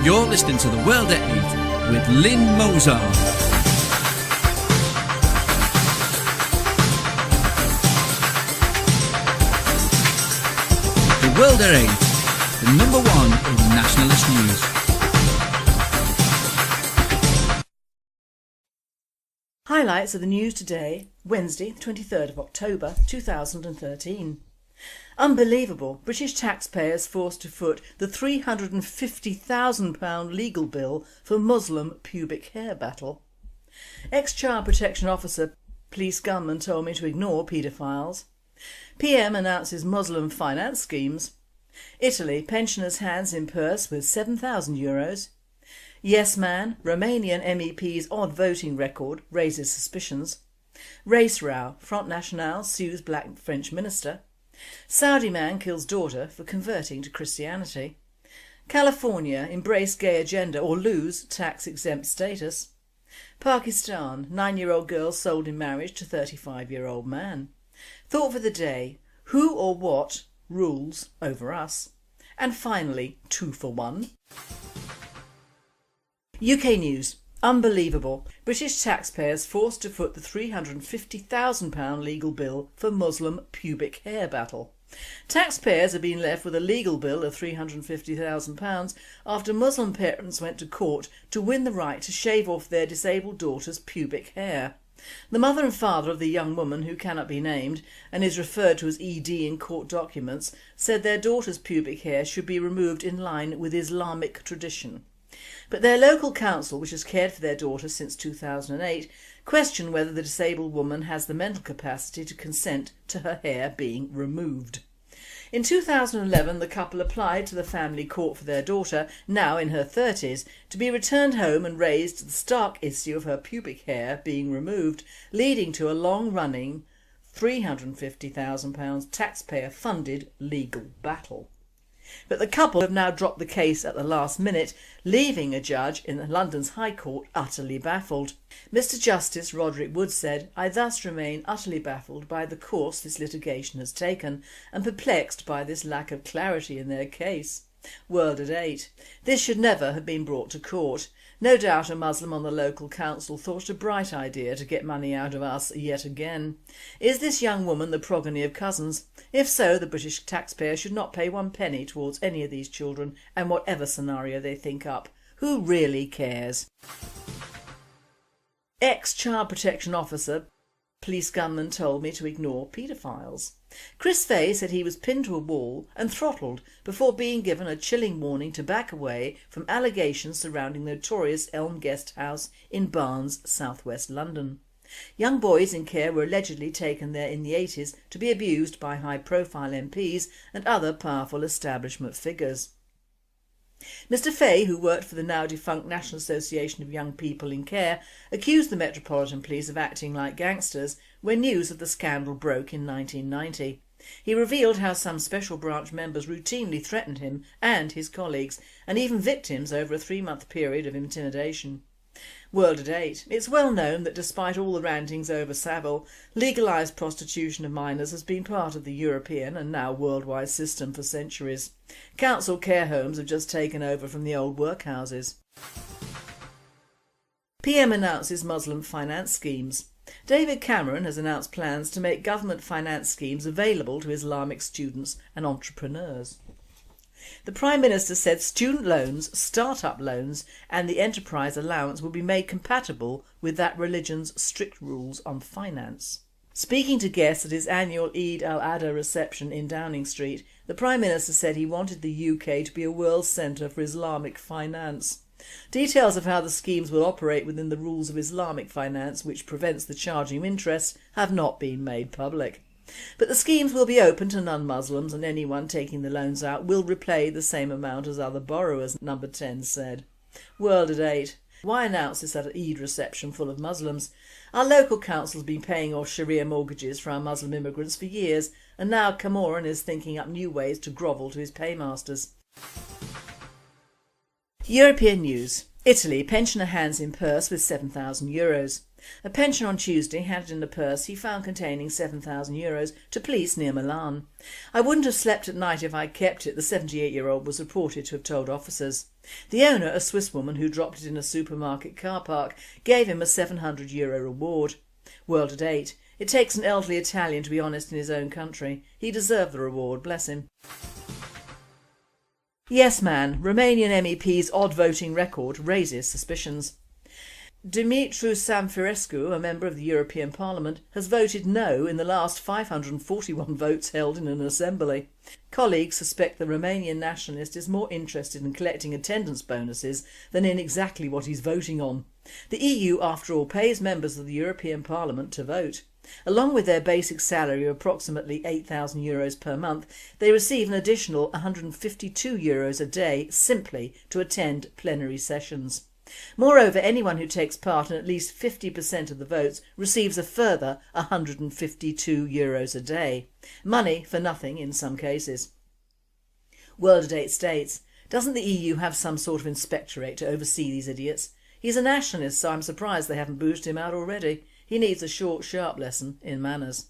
You're listening to The World at 8 with Lynn Mozart. The World at 8, the number one in nationalist news. Highlights of the news today, Wednesday, 23rd of October 2013. Unbelievable. British taxpayers forced to foot the £350,000 legal bill for Muslim pubic hair battle. Ex-child protection officer, police gunman told me to ignore paedophiles. PM announces Muslim finance schemes. Italy, pensioners' hands in purse with €7,000. Yes man, Romanian MEP's odd voting record raises suspicions. Race row, Front National sues black French minister. Saudi man kills daughter for converting to Christianity. California, embrace gay agenda or lose tax-exempt status. Pakistan, 9-year-old girl sold in marriage to 35-year-old man. Thought for the day, who or what rules over us? And finally, 2 for 1. UK news. Unbelievable. British taxpayers forced to foot the £350,000 legal bill for Muslim pubic hair battle. Taxpayers have been left with a legal bill of £350,000 after Muslim parents went to court to win the right to shave off their disabled daughter's pubic hair. The mother and father of the young woman, who cannot be named and is referred to as ED in court documents, said their daughter's pubic hair should be removed in line with Islamic tradition. But their local council, which has cared for their daughter since 2008, questioned whether the disabled woman has the mental capacity to consent to her hair being removed. In 2011, the couple applied to the family court for their daughter, now in her 30s, to be returned home and raised to the stark issue of her pubic hair being removed, leading to a long-running £350,000 taxpayer-funded legal battle. But the couple have now dropped the case at the last minute, leaving a judge in London's High Court utterly baffled. Mr Justice Roderick Wood said, "I thus remain utterly baffled by the course this litigation has taken and perplexed by this lack of clarity in their case." World at 8. This should never have been brought to court. No doubt a Muslim on the local council thought it a bright idea to get money out of us yet again. Is this young woman the progeny of cousins? If so, the British taxpayer should not pay 1 penny towards any of these children and whatever scenario they think up. Who really cares? Ex-child protection officer, police gunman told me to ignore paedophiles. Chris Fay said he was pinned to a wall and throttled before being given a chilling warning to back away from allegations surrounding the notorious Elm Guest House in Barnes, southwest London. Young boys in care were allegedly taken there in the 80s to be abused by high-profile MPs and other powerful establishment figures. Mr Fay, who worked for the now-defunct National Association of Young People in Care, accused the Metropolitan Police of acting like gangsters when news of the scandal broke in 1990. He revealed how some special branch members routinely threatened him and his colleagues, and even victims, over a 3-month period of intimidation. World at 8. It's well known that despite all the rantings over Savile, legalised prostitution of minors has been part of the European and now worldwide system for centuries. Council care homes have just taken over from the old workhouses. PM announces Muslim finance schemes. David Cameron has announced plans to make government finance schemes available to Islamic students and entrepreneurs. The Prime Minister said student loans, start-up loans and the enterprise allowance will be made compatible with that religion's strict rules on finance. Speaking to guests at his annual Eid al-Adha reception in Downing Street, the Prime Minister said he wanted the UK to be a world centre for Islamic finance. Details of how the schemes will operate within the rules of Islamic finance, which prevents the charging of interest, have not been made public. But the schemes will be open to non-Muslims and anyone taking the loans out will repay the same amount as other borrowers, Number 10 said. World at 8. Why announce this at an Eid reception full of Muslims? Our local council has been paying off Sharia mortgages for our Muslim immigrants for years, and now Cameron is thinking up new ways to grovel to his paymasters. European news. Italy, pensioner hands in purse with €7,000. A pension on Tuesday handed in a purse he found containing €7,000 to police near Milan. "I wouldn't have slept at night if I'd kept it," the 78-year-old was reported to have told officers. The owner, a Swiss woman who dropped it in a supermarket car park, gave him a €700 reward. World at 8. It takes an elderly Italian to be honest in his own country. He deserved the reward, bless him. Yes man, Romanian MEP's odd voting record raises suspicions. Dumitru Samfirescu, a member of the European Parliament, has voted no in the last 541 votes held in an assembly. Colleagues suspect the Romanian nationalist is more interested in collecting attendance bonuses than in exactly what he's voting on. The EU, after all, pays members of the European Parliament to vote. Along with their basic salary of approximately €8,000 per month, they receive an additional €152 a day simply to attend plenary sessions. Moreover, anyone who takes part in at least 50% of the votes receives a further €152 a day. Money for nothing in some cases. World at 8 states, doesn't the EU have some sort of inspectorate to oversee these idiots? He's a nationalist, so I'm surprised they haven't booted him out already. He needs a short, sharp lesson in manners.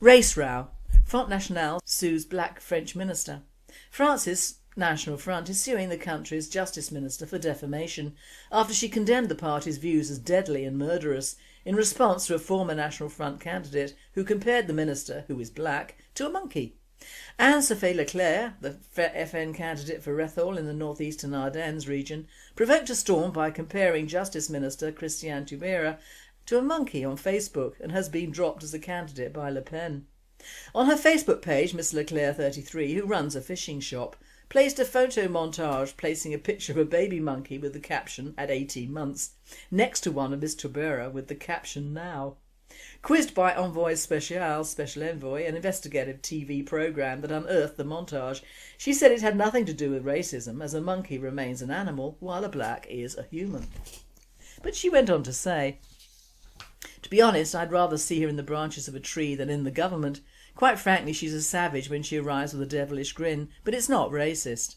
Race row. Front National sues black French minister. France's National Front is suing the country's Justice Minister for defamation after she condemned the party's views as deadly and murderous in response to a former National Front candidate who compared the minister, who is black, to a monkey. Anne-Sophie Leclerc, the FN candidate for Rethel in the northeastern Ardennes region, provoked a storm by comparing Justice Minister Christiane Taubira to a monkey on Facebook and has been dropped as a candidate by Le Pen. On her Facebook page, Miss Leclerc, 33, who runs a fishing shop, placed a photo montage placing a picture of a baby monkey with the caption "at 18 months" next to one of Miss Taubira with the caption "now". Quizzed by Envoy Special, Special Envoy, an investigative TV programme that unearthed the montage, she said it had nothing to do with racism, as a monkey remains an animal while a black is a human. But she went on to say, "To be honest, I'd rather see her in the branches of a tree than in the government. Quite frankly, she's a savage when she arrives with a devilish grin, but it's not racist."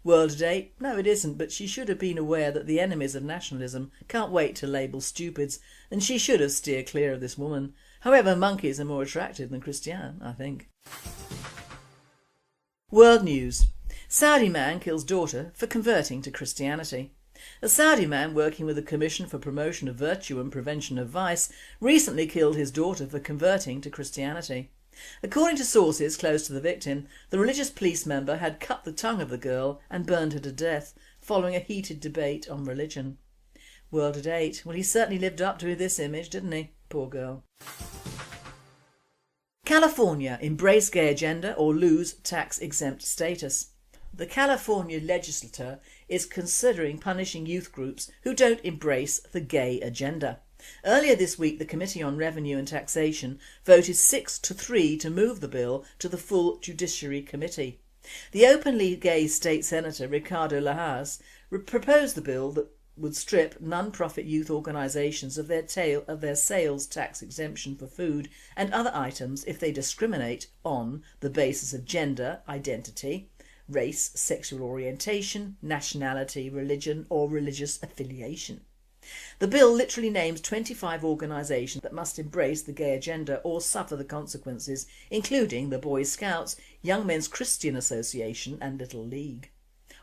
World at 8, no it isn't, but she should have been aware that the enemies of nationalism can't wait to label stupids, and she should have steered clear of this woman. However, monkeys are more attractive than Christiane, I think. World news. Saudi man kills daughter for converting to Christianity. A Saudi man working with the Commission for Promotion of Virtue and Prevention of Vice recently killed his daughter for converting to Christianity. According to sources close to the victim, the religious police member had cut the tongue of the girl and burned her to death following a heated debate on religion. World at 8. Well, he certainly lived up to this image, didn't he? Poor girl. California, embrace gay agenda or lose tax-exempt status. The California legislature is considering punishing youth groups who don't embrace the gay agenda. Earlier this week, the Committee on Revenue and Taxation voted 6-3 to move the bill to the full Judiciary Committee. The openly gay state senator Ricardo Lajas proposed the bill that would strip non-profit youth organisations of their sales tax exemption for food and other items if they discriminate on the basis of gender identity, race, sexual orientation, nationality, religion or religious affiliation. The bill literally names 25 organisations that must embrace the gay agenda or suffer the consequences, including the Boy Scouts, Young Men's Christian Association and Little League.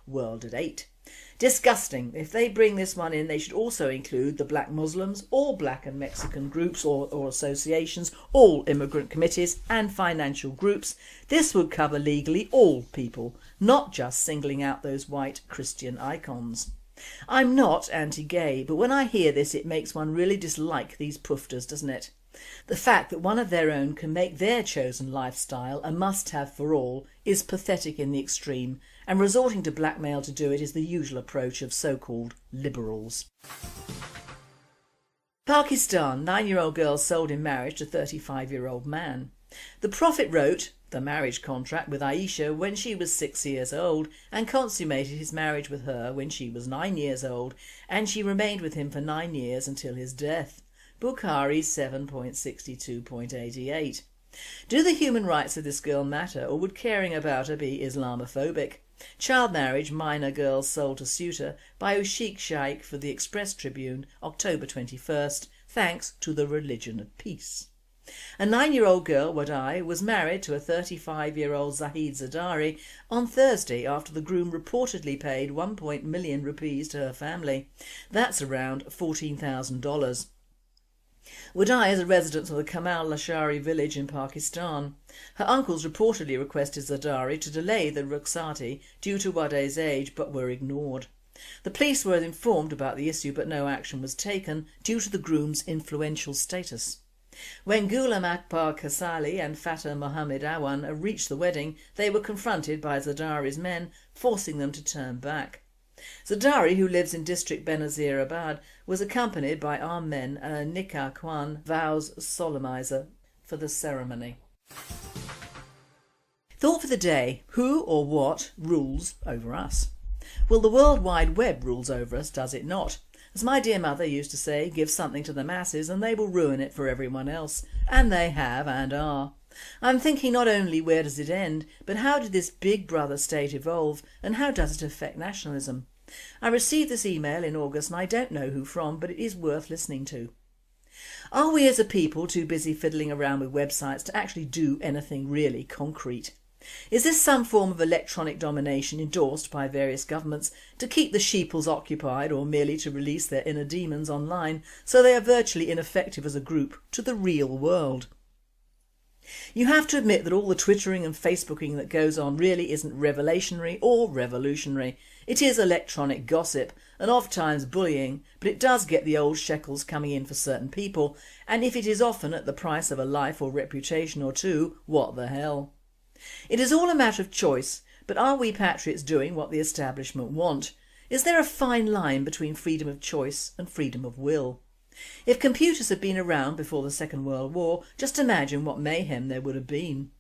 World at 8. Disgusting. If they bring this one in, they should also include the Black Muslims, all Black and Mexican groups or associations, all immigrant committees and financial groups. This would cover legally all people, not just singling out those white Christian icons. I'm not anti-gay, but when I hear this it makes one really dislike these poofters, doesn't it? The fact that one of their own can make their chosen lifestyle a must-have for all is pathetic in the extreme, and resorting to blackmail to do it is the usual approach of so-called liberals. Pakistan, 9-year-old girl sold in marriage to 35-year-old man. The Prophet wrote the marriage contract with Aisha when she was 6 years old and consummated his marriage with her when she was 9 years old, and she remained with him for 9 years until his death. Bukhari 7.62.88. Do the human rights of this girl matter, or would caring about her be Islamophobic? Child marriage, minor girls sold to suitor by Ushik Shaikh for the Express Tribune, October 21st, thanks to the religion of peace. A 9-year-old girl, Wadai, was married to a 35-year-old Zahid Zardari on Thursday after the groom reportedly paid 1 million rupees to her family. That's around $14,000. Wadai is a resident of the Kamal Lashari village in Pakistan. Her uncles reportedly requested Zardari to delay the rukhsati due to Wadai's age, but were ignored. The police were informed about the issue, but no action was taken due to the groom's influential status. When Ghulam Akbar Kasali and Fatah Mohammed Awan reached the wedding, they were confronted by Zardari's men, forcing them to turn back. Zardari, who lives in district Benazir Abad, was accompanied by armed men and a nikah kwan vows solemnizer for the ceremony. Thought for the day: who or what rules over us? Well, the World Wide Web rules over us, does it not? As my dear mother used to say, give something to the masses and they will ruin it for everyone else. And they have and are. I'm thinking not only where does it end, but how did this big brother state evolve and how does it affect nationalism? I received this email in August and I don't know who from, but it is worth listening to. Are we as a people too busy fiddling around with websites to actually do anything really concrete? Is this some form of electronic domination endorsed by various governments to keep the sheeples occupied, or merely to release their inner demons online so they are virtually ineffective as a group to the real world? You have to admit that all the twittering and facebooking that goes on really isn't revelationary or revolutionary. It is electronic gossip and oft times bullying, but it does get the old shekels coming in for certain people, and if it is often at the price of a life or reputation or two, what the hell? It is all a matter of choice, but are we patriots doing what the establishment want? Is there a fine line between freedom of choice and freedom of will? If computers had been around before the Second World War, just imagine what mayhem there would have been.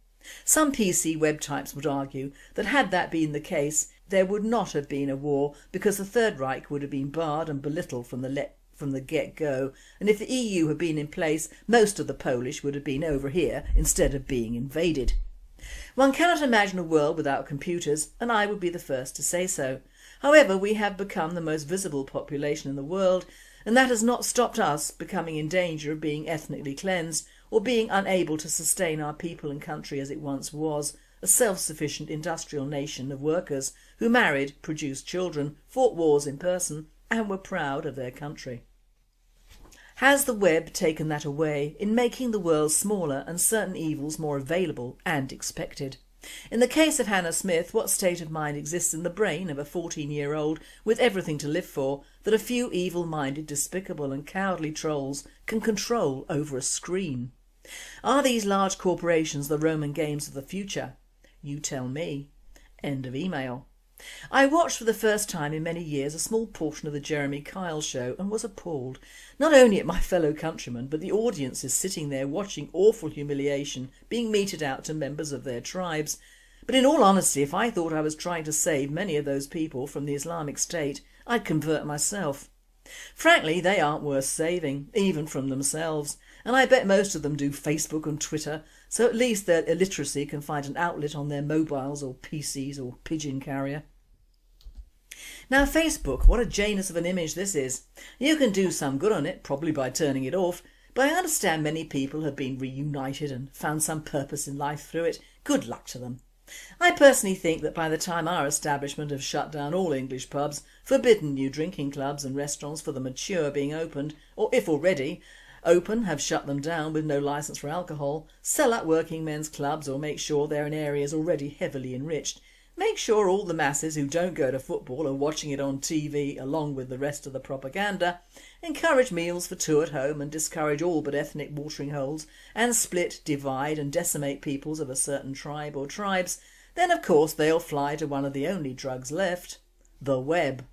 Some PC web types would argue that had that been the case, there would not have been a war because the Third Reich would have been barred and belittled from the get-go, and if the EU had been in place, most of the Polish would have been over here instead of being invaded. One cannot imagine a world without computers, and I would be the first to say so. However, we have become the most visible population in the world, and that has not stopped us becoming in danger of being ethnically cleansed or being unable to sustain our people and country as it once was, a self-sufficient industrial nation of workers who married, produced children, fought wars in person and were proud of their country. Has the web taken that away in making the world smaller and certain evils more available and expected? In the case of Hannah Smith, what state of mind exists in the brain of a 14-year-old with everything to live for that a few evil-minded, despicable and cowardly trolls can control over a screen? Are these large corporations the Roman games of the future? You tell me. End of email. I watched for the first time in many years a small portion of the Jeremy Kyle show and was appalled, not only at my fellow countrymen but the audiences sitting there watching awful humiliation being meted out to members of their tribes. But in all honesty, if I thought I was trying to save many of those people from the Islamic State, I'd convert myself. Frankly, they aren't worth saving, even from themselves, and I bet most of them do Facebook and Twitter, so at least their illiteracy can find an outlet on their mobiles or PCs or pigeon carrier. Now Facebook, what a Janus of an image this is. You can do some good on it, probably by turning it off, but I understand many people have been reunited and found some purpose in life through it. Good luck to them. I personally think that by the time our establishment have shut down all English pubs, forbidden new drinking clubs and restaurants for the mature being opened, or if already open have shut them down with no licence for alcohol, sell out working men's clubs or make sure they're in areas already heavily enriched, make sure all the masses who don't go to football are watching it on TV along with the rest of the propaganda, encourage meals for two at home and discourage all but ethnic watering holes and split, divide and decimate peoples of a certain tribe or tribes, then of course they'll fly to one of the only drugs left, the web.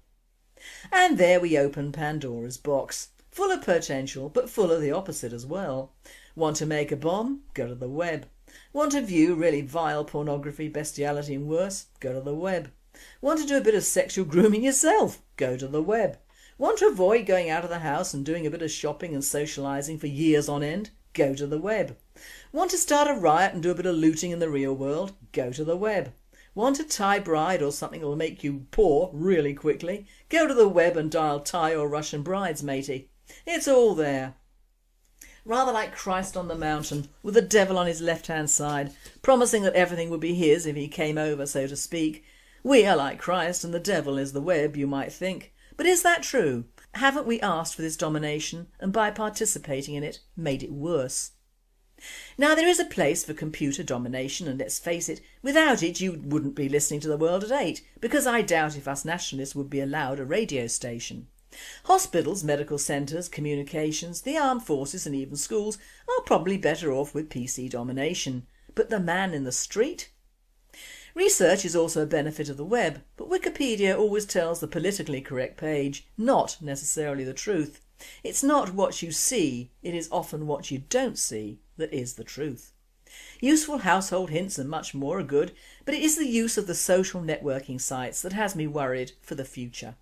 And there we open Pandora's box, full of potential but full of the opposite as well. Want to make a bomb? Go to the web. Want to view really vile pornography, bestiality and worse? Go to the web. Want to do a bit of sexual grooming yourself? Go to the web. Want to avoid going out of the house and doing a bit of shopping and socialising for years on end? Go to the web. Want to start a riot and do a bit of looting in the real world? Go to the web. Want a Thai bride or something that will make you poor really quickly? Go to the web and dial Thai or Russian brides, matey. It's all there. Rather like Christ on the mountain, with the devil on his left-hand side, promising that everything would be his if he came over, so to speak. We are like Christ and the devil is the web, you might think. But is that true? Haven't we asked for this domination and by participating in it, made it worse? Now there is a place for computer domination, and let's face it, without it you wouldn't be listening to The World at 8, because I doubt if us nationalists would be allowed a radio station. Hospitals, medical centres, communications, the armed forces and even schools are probably better off with PC domination. But the man in the street? Research is also a benefit of the web, but Wikipedia always tells the politically correct page, not necessarily the truth. It's not what you see, it is often what you don't see that is the truth. Useful household hints and much more are good, but it is the use of the social networking sites that has me worried for the future.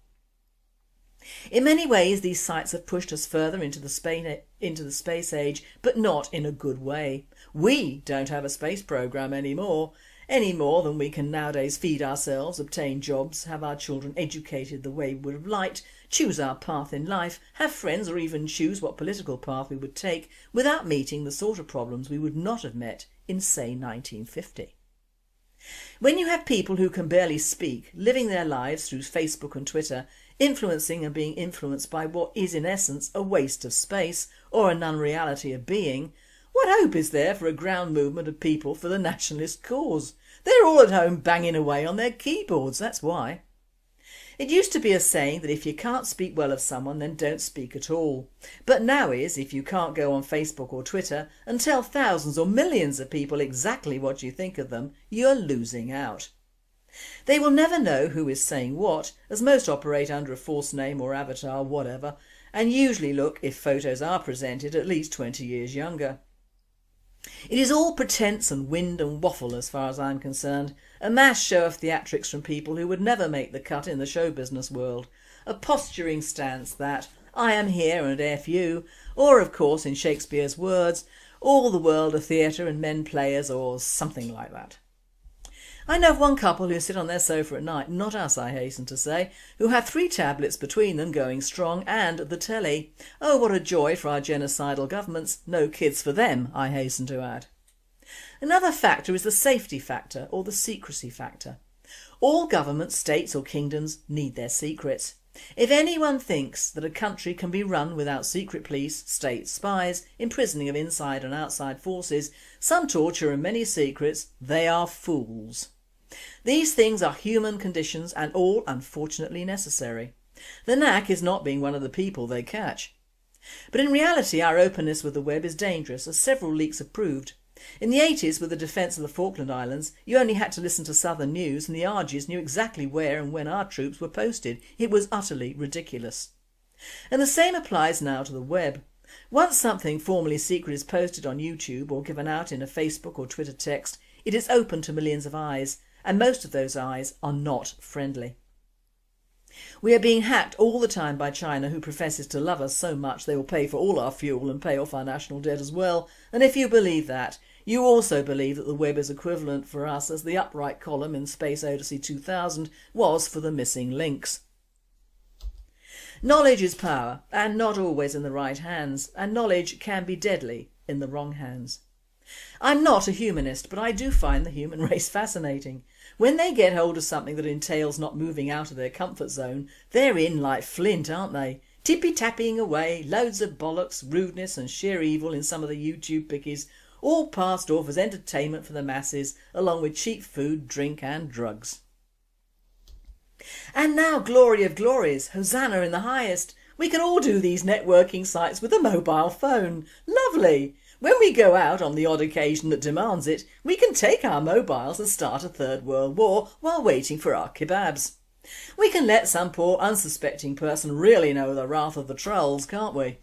In many ways these sites have pushed us further into the space age, but not in a good way. We don't have a space programme any more than we can nowadays feed ourselves, obtain jobs, have our children educated the way we would have liked, choose our path in life, have friends, or even choose what political path we would take without meeting the sort of problems we would not have met in, say, 1950. When you have people who can barely speak, living their lives through Facebook and Twitter, influencing and being influenced by what is in essence a waste of space or a non-reality of being, what hope is there for a ground movement of people for the nationalist cause? They're all at home banging away on their keyboards, that's why. It used to be a saying that if you can't speak well of someone then don't speak at all. But now is if you can't go on Facebook or Twitter and tell thousands or millions of people exactly what you think of them, you're losing out. They will never know who is saying what, as most operate under a false name or avatar, whatever, and usually look, if photos are presented, at least 20 years younger. It is all pretence and wind and waffle as far as I'm concerned, a mass show of theatrics from people who would never make the cut in the show business world, a posturing stance that, I am here and F you, or of course in Shakespeare's words, all the world a theatre and men players, or something like that. I know of one couple who sit on their sofa at night, not us I hasten to say, who have 3 tablets between them going strong and the telly. Oh, what a joy for our genocidal governments, no kids for them I hasten to add. Another factor is the safety factor or the secrecy factor. All governments, states or kingdoms need their secrets. If anyone thinks that a country can be run without secret police, state spies, imprisoning of inside and outside forces, some torture and many secrets, they are fools. These things are human conditions and all unfortunately necessary. The knack is not being one of the people they catch. But in reality our openness with the web is dangerous, as several leaks have proved. In the 80s, with the defence of the Falkland Islands, you only had to listen to Southern News and the RGs knew exactly where and when our troops were posted. It was utterly ridiculous. And the same applies now to the web. Once something formerly secret is posted on YouTube or given out in a Facebook or Twitter text, it is open to millions of eyes, and most of those eyes are not friendly. We are being hacked all the time by China, who professes to love us so much they will pay for all our fuel and pay off our national debt as well, and if you believe that, you also believe that the web is equivalent for us as the upright column in Space Odyssey 2000 was for the missing links. Knowledge is power, and not always in the right hands, and knowledge can be deadly in the wrong hands. I'm not a humanist, but I do find the human race fascinating. When they get hold of something that entails not moving out of their comfort zone, they're in like flint, aren't they? Tippy-tapping away, loads of bollocks, rudeness and sheer evil in some of the YouTube pickies, all passed off as entertainment for the masses, along with cheap food, drink and drugs. And now, glory of glories, Hosanna in the highest, we can all do these networking sites with a mobile phone. Lovely! When we go out on the odd occasion that demands it, we can take our mobiles and start a third world war while waiting for our kebabs. We can let some poor unsuspecting person really know the wrath of the trolls, can't we?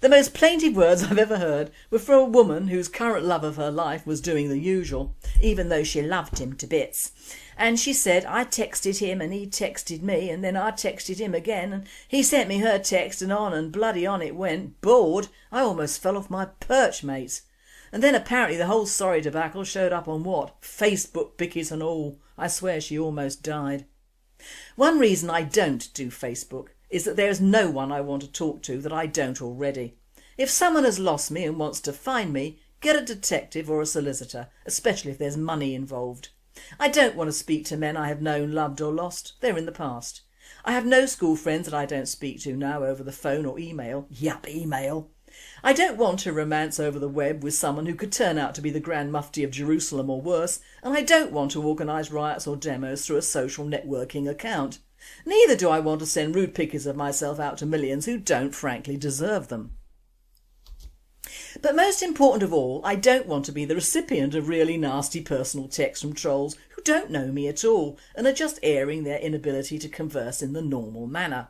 The most plaintive words I've ever heard were from a woman whose current love of her life was doing the usual, even though she loved him to bits. And she said, I texted him and he texted me and then I texted him again and he sent me her text and bloody on it went. Bored, I almost fell off my perch, mates. And then apparently the whole sorry debacle showed up on what? Facebook bickies and all. I swear she almost died. One reason I don't do Facebook is that there is no one I want to talk to that I don't already. If someone has lost me and wants to find me, get a detective or a solicitor, especially if there's money involved. I don't want to speak to men I have known, loved or lost. They're in the past. I have no school friends that I don't speak to now over the phone or email. Yup, email. I don't want a romance over the web with someone who could turn out to be the Grand Mufti of Jerusalem or worse, and I don't want to organise riots or demos through a social networking account. Neither do I want to send rude pictures of myself out to millions who don't frankly deserve them. But most important of all, I don't want to be the recipient of really nasty personal texts from trolls who don't know me at all and are just airing their inability to converse in the normal manner.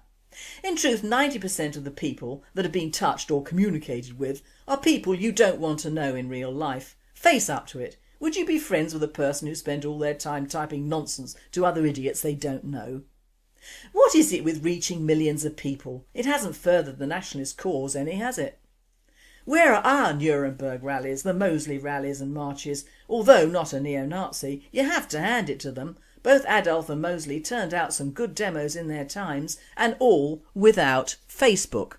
In truth, 90% of the people that have been touched or communicated with are people you don't want to know in real life. Face up to it. Would you be friends with a person who spent all their time typing nonsense to other idiots they don't know? What is it with reaching millions of people? It hasn't furthered the nationalist cause any, has it? Where are our Nuremberg rallies, the Mosley rallies and marches? Although not a neo-Nazi, you have to hand it to them. Both Adolf and Mosley turned out some good demos in their times, and all without Facebook.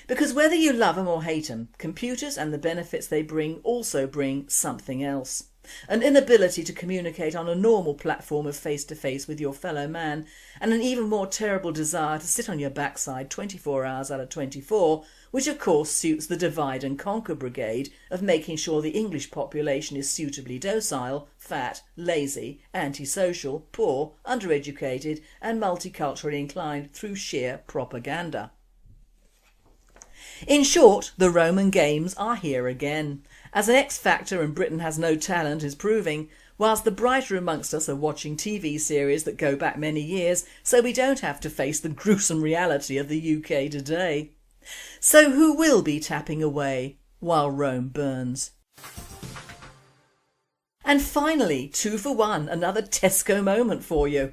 Because whether you love them or hate them, computers and the benefits they bring also bring something else. An inability to communicate on a normal platform of face-to-face with your fellow man, and an even more terrible desire to sit on your backside 24 hours out of 24, which of course suits the divide and conquer brigade of making sure the English population is suitably docile, fat, lazy, antisocial, poor, undereducated and multiculturally inclined through sheer propaganda. In short, the Roman games are here again, as an X Factor and Britain has no talent is proving, whilst the brighter amongst us are watching TV series that go back many years so we don't have to face the gruesome reality of the UK today. So who will be tapping away while Rome burns? And finally, 2 for 1, another Tesco moment for you.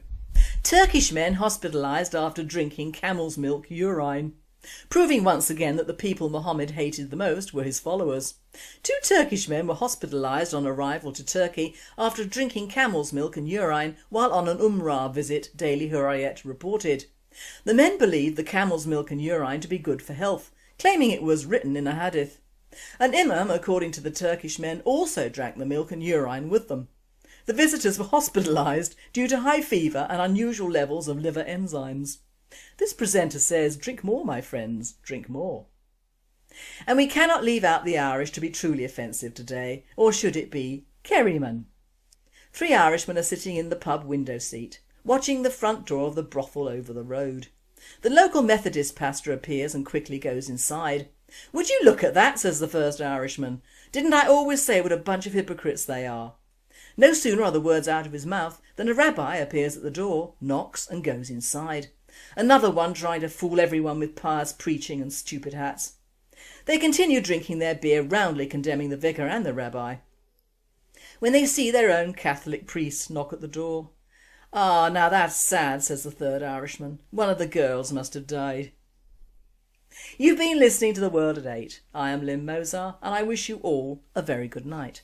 Turkish men hospitalised after drinking camel's milk urine. Proving once again that the people Mohammed hated the most were his followers. 2 Turkish men were hospitalised on arrival to Turkey after drinking camel's milk and urine while on an Umrah visit, Daily Hurriyet reported. The men believed the camel's milk and urine to be good for health, claiming it was written in a hadith. An imam, according to the Turkish men, also drank the milk and urine with them. The visitors were hospitalised due to high fever and unusual levels of liver enzymes. This presenter says, drink more, my friends, drink more. And we cannot leave out the Irish to be truly offensive today, or should it be Kerryman? 3 Irishmen are sitting in the pub window seat, watching the front door of the brothel over the road. The local Methodist pastor appears and quickly goes inside. "Would you look at that?" says the first Irishman. "Didn't I always say what a bunch of hypocrites they are?" No sooner are the words out of his mouth than a rabbi appears at the door, knocks and goes inside. Another one trying to fool everyone with pious preaching and stupid hats. They continue drinking their beer, roundly condemning the vicar and the rabbi, when they see their own Catholic priest knock at the door. "Ah, now that's sad," says the third Irishman. "One of the girls must have died." You've been listening to The World at 8. I am Lynn Mozar and I wish you all a very good night.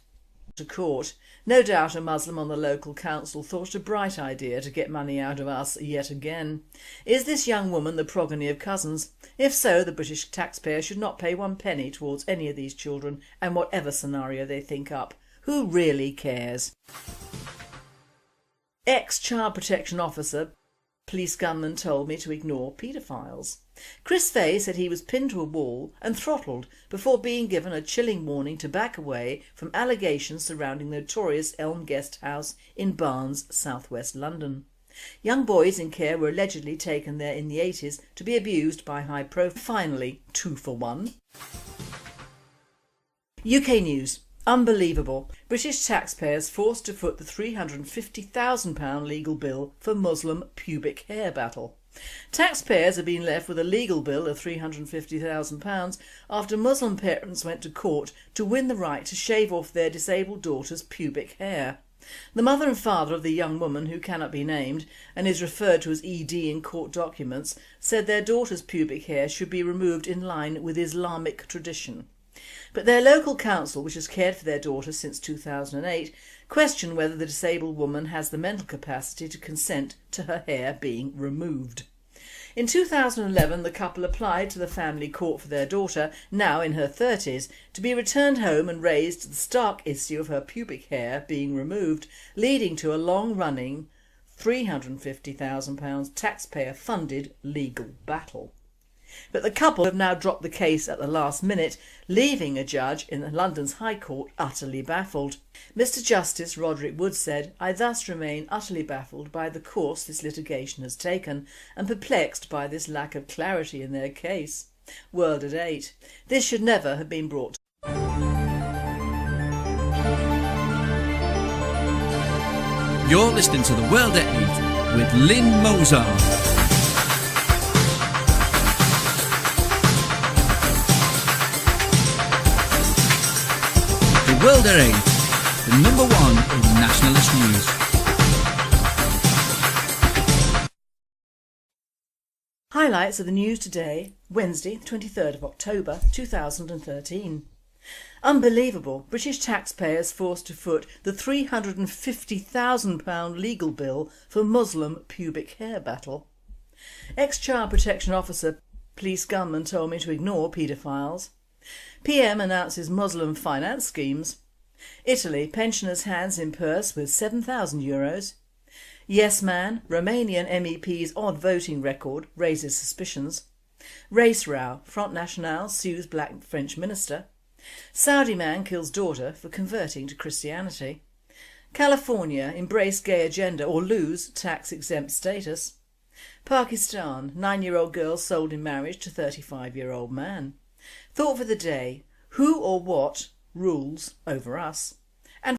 To court. No doubt a Muslim on the local council thought it a bright idea to get money out of us yet again. Is this young woman the progeny of cousins? If so, the British taxpayer should not pay 1 penny towards any of these children and whatever scenario they think up. Who really cares? Ex-child protection officer, police gunman told me to ignore paedophiles. Chris Fay said he was pinned to a wall and throttled before being given a chilling warning to back away from allegations surrounding the notorious Elm Guest House in Barnes, southwest London. Young boys in care were allegedly taken there in the 80s to be abused by high-profile. Finally, 2 for 1. UK news. Unbelievable. British taxpayers forced to foot the £350,000 legal bill for Muslim pubic hair battle. Taxpayers have been left with a legal bill of £350,000 after Muslim parents went to court to win the right to shave off their disabled daughter's pubic hair. The mother and father of the young woman, who cannot be named and is referred to as ED in court documents, said their daughter's pubic hair should be removed in line with Islamic tradition. But their local council, which has cared for their daughter since 2008, question whether the disabled woman has the mental capacity to consent to her hair being removed. In 2011 the couple applied to the family court for their daughter, now in her 30s, to be returned home and raised the stark issue of her pubic hair being removed, leading to a long-running £350,000 taxpayer-funded legal battle. But the couple have now dropped the case at the last minute, leaving a judge in London's High Court utterly baffled. Mr Justice Roderick Wood said, "I thus remain utterly baffled by the course this litigation has taken and perplexed by this lack of clarity in their case. World at 8. This should never have been brought to..." You're listening to The World at 8 with Lynn Mozart. The World at 8, the number one in nationalist news. Highlights of the news today, Wednesday 23rd of October 2013. Unbelievable, British taxpayers forced to foot the £350,000 legal bill for Muslim pubic hair battle. Ex-child protection officer, police gunman told me to ignore paedophiles. PM announces Muslim finance schemes. Italy, pensioners' hands in purse with €7,000. Yes man, Romanian MEP's odd voting record raises suspicions. Race row, Front National sues black French minister. Saudi man kills daughter for converting to Christianity. California, embrace gay agenda or lose tax-exempt status. Pakistan, 9-year-old girl sold in marriage to 35-year-old man. Thought for the day, who or what rules over us?